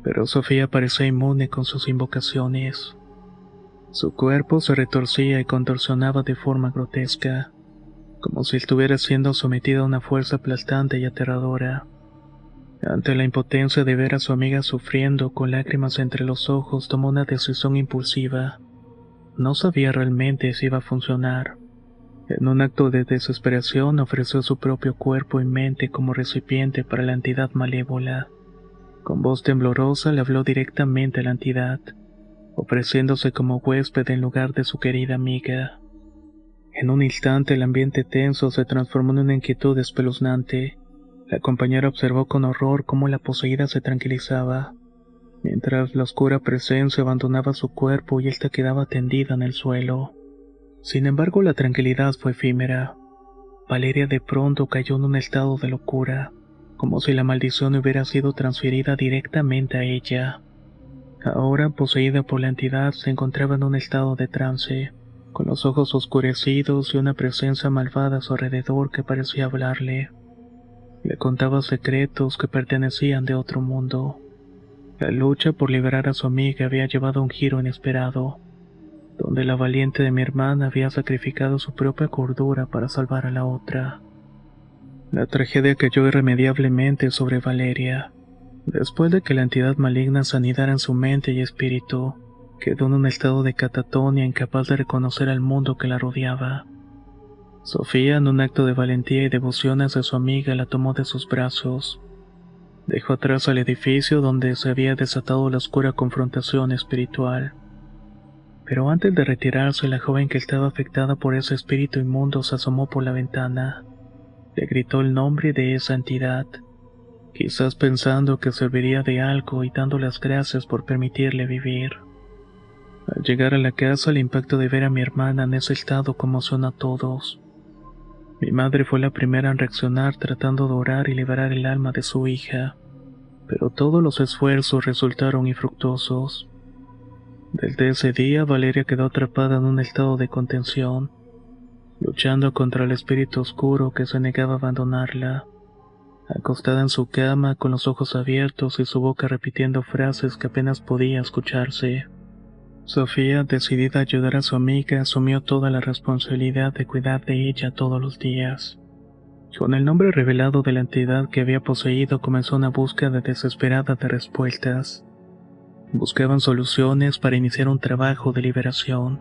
pero Sofía parecía inmune con sus invocaciones. Su cuerpo se retorcía y contorsionaba de forma grotesca, como si estuviera siendo sometida a una fuerza aplastante y aterradora. Ante la impotencia de ver a su amiga sufriendo con lágrimas entre los ojos, tomó una decisión impulsiva. No sabía realmente si iba a funcionar. En un acto de desesperación ofreció su propio cuerpo y mente como recipiente para la entidad malévola. Con voz temblorosa le habló directamente a la entidad, ofreciéndose como huésped en lugar de su querida amiga. En un instante el ambiente tenso se transformó en una inquietud espeluznante. La compañera observó con horror cómo la poseída se tranquilizaba, mientras la oscura presencia abandonaba su cuerpo y ésta quedaba tendida en el suelo. Sin embargo, la tranquilidad fue efímera. Valeria de pronto cayó en un estado de locura, como si la maldición hubiera sido transferida directamente a ella. Ahora, poseída por la entidad, se encontraba en un estado de trance, con los ojos oscurecidos y una presencia malvada a su alrededor que parecía hablarle. Le contaba secretos que pertenecían de otro mundo. La lucha por liberar a su amiga había llevado a un giro inesperado, donde la valiente de mi hermana había sacrificado su propia cordura para salvar a la otra. La tragedia cayó irremediablemente sobre Valeria. Después de que la entidad maligna sanidara en su mente y espíritu, quedó en un estado de catatonia, incapaz de reconocer al mundo que la rodeaba. Sofía, en un acto de valentía y devoción hacia su amiga, la tomó de sus brazos. Dejó atrás al edificio donde se había desatado la oscura confrontación espiritual. Pero antes de retirarse, la joven que estaba afectada por ese espíritu inmundo se asomó por la ventana. Le gritó el nombre de esa entidad, quizás pensando que serviría de algo y dando las gracias por permitirle vivir. Al llegar a la casa, el impacto de ver a mi hermana en ese estado conmocionó a todos. Mi madre fue la primera en reaccionar tratando de orar y liberar el alma de su hija, pero todos los esfuerzos resultaron infructuosos. Desde ese día, Valeria quedó atrapada en un estado de contención, luchando contra el espíritu oscuro que se negaba a abandonarla. Acostada en su cama, con los ojos abiertos y su boca repitiendo frases que apenas podía escucharse, Sofía, decidida a ayudar a su amiga, asumió toda la responsabilidad de cuidar de ella todos los días. Con el nombre revelado de la entidad que había poseído, comenzó una búsqueda desesperada de respuestas. Buscaban soluciones para iniciar un trabajo de liberación.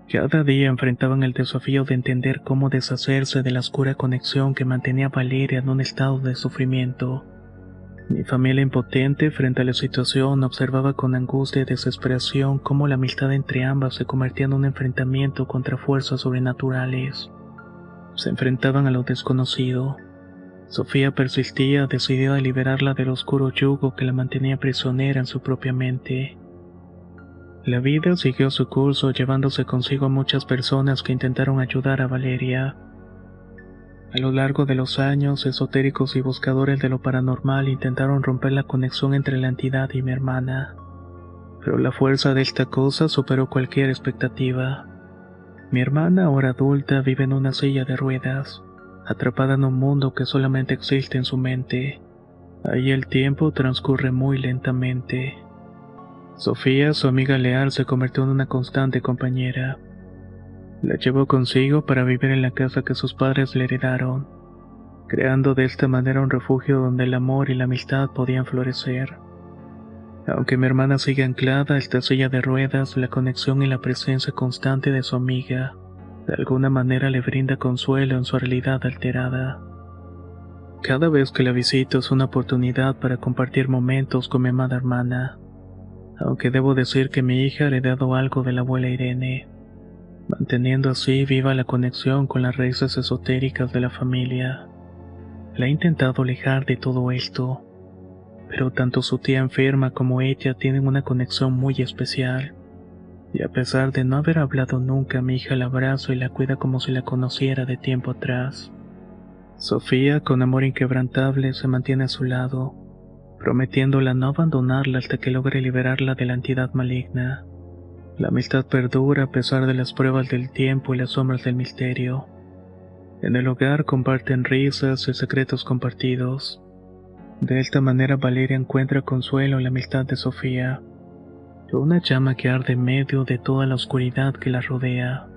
Cada día enfrentaban el desafío de entender cómo deshacerse de la oscura conexión que mantenía a Valeria en un estado de sufrimiento. Mi familia, impotente frente a la situación, observaba con angustia y desesperación cómo la amistad entre ambas se convertía en un enfrentamiento contra fuerzas sobrenaturales. Se enfrentaban a lo desconocido. Sofía persistía, decidida a liberarla del oscuro yugo que la mantenía prisionera en su propia mente. La vida siguió su curso, llevándose consigo a muchas personas que intentaron ayudar a Valeria. A lo largo de los años, esotéricos y buscadores de lo paranormal intentaron romper la conexión entre la entidad y mi hermana, pero la fuerza de esta cosa superó cualquier expectativa. Mi hermana, ahora adulta, vive en una silla de ruedas, atrapada en un mundo que solamente existe en su mente. Ahí el tiempo transcurre muy lentamente. Sofía, su amiga leal, se convirtió en una constante compañera. La llevó consigo para vivir en la casa que sus padres le heredaron, creando de esta manera un refugio donde el amor y la amistad podían florecer. Aunque mi hermana sigue anclada a esta silla de ruedas, la conexión y la presencia constante de su amiga de alguna manera le brinda consuelo en su realidad alterada. Cada vez que la visito es una oportunidad para compartir momentos con mi amada hermana, aunque debo decir que mi hija ha heredado algo de la abuela Irene, manteniendo así viva la conexión con las raíces esotéricas de la familia. La he intentado alejar de todo esto, pero tanto su tía enferma como ella tienen una conexión muy especial. Y a pesar de no haber hablado nunca, mi hija la abrazo y la cuida como si la conociera de tiempo atrás. Sofía, con amor inquebrantable, se mantiene a su lado, prometiéndola no abandonarla hasta que logre liberarla de la entidad maligna. La amistad perdura a pesar de las pruebas del tiempo y las sombras del misterio. En el hogar comparten risas y secretos compartidos. De esta manera Valeria encuentra consuelo en la amistad de Sofía, una llama que arde en medio de toda la oscuridad que la rodea.